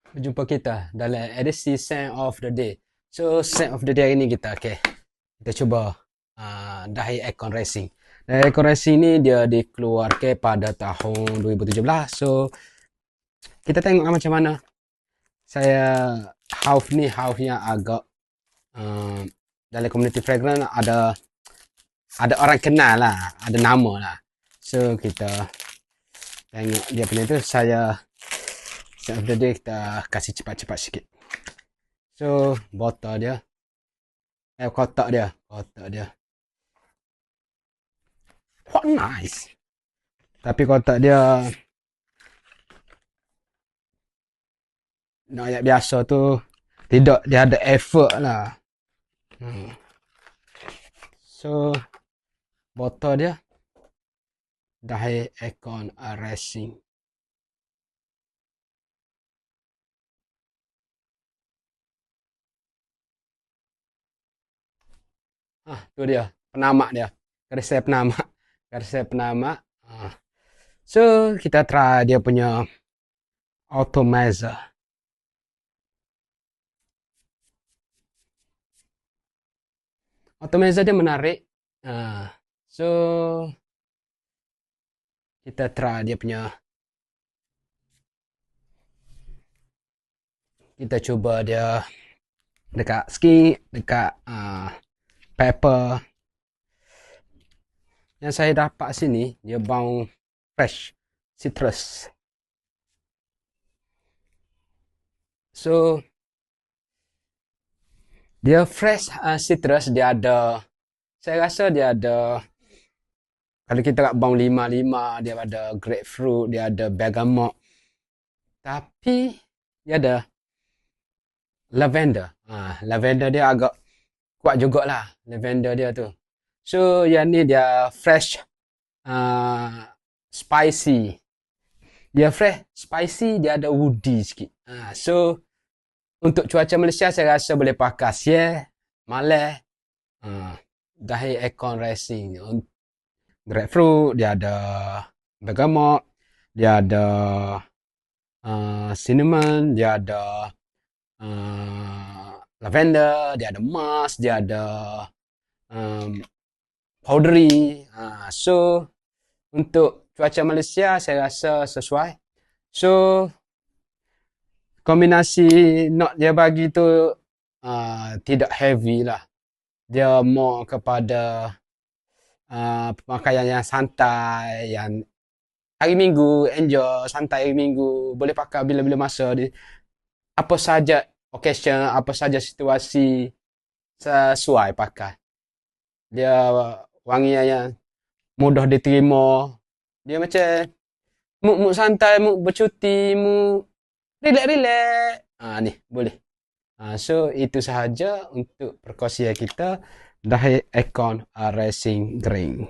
Berjumpa kita dalam edisi Scent of the Day. So, Scent of the Day hari ni kita cuba Dahi Aircon Racing. Dahi Aircon Racing ni dia dikeluarkan pada tahun 2017. So, kita tengok macam mana. Saya house yang agak dalam community fragrance ada orang kenal lah, ada nama lah. So, kita tengok dia punya tu. Scent of the Day kita kasih cepat-cepat sikit. So, botol dia. Kotak dia. What nice. Tapi kotak dia nak ayat biasa tu tidak, dia ada effort lah. So, botol dia Dahi Aircon Racing. Tu dia penamak dia. Karisai penamak. So, kita try dia punya Atomizer. Atomizer dia menarik. So, kita try dia punya. Kita cuba dia dekat sikit, dekat pepper. Yang saya dapat sini, dia bau fresh citrus. So, dia fresh citrus, saya rasa dia ada, kalau kita kat bau lima, dia ada grapefruit, dia ada bergamot. Tapi, dia ada lavender. Lavender dia agak kuat jugalah, lavender dia tu. So, yang ni dia fresh, spicy. Dia fresh, spicy, dia ada woody sikit. So, untuk cuaca Malaysia, saya rasa boleh pakai siang, malam. Dahi Aircon Racing. Grapefruit, dia ada bergamot, dia ada cinnamon, dia ada lavender, dia ada musk, dia ada powdery. So, untuk cuaca Malaysia, saya rasa sesuai. So, kombinasi not dia bagi tu tidak heavy lah. Dia more kepada pemakaian yang santai, yang hari Minggu, enjoy, santai hari Minggu. Boleh pakai bila-bila masa. Apa saja occasion, apa saja situasi, sesuai pakai. Dia wangi yang mudah diterima. Dia macam mood santai, mood bercuti, mood relax. Ni boleh. So itu sahaja untuk perkongsian kita Dahi Aircon Racing Green.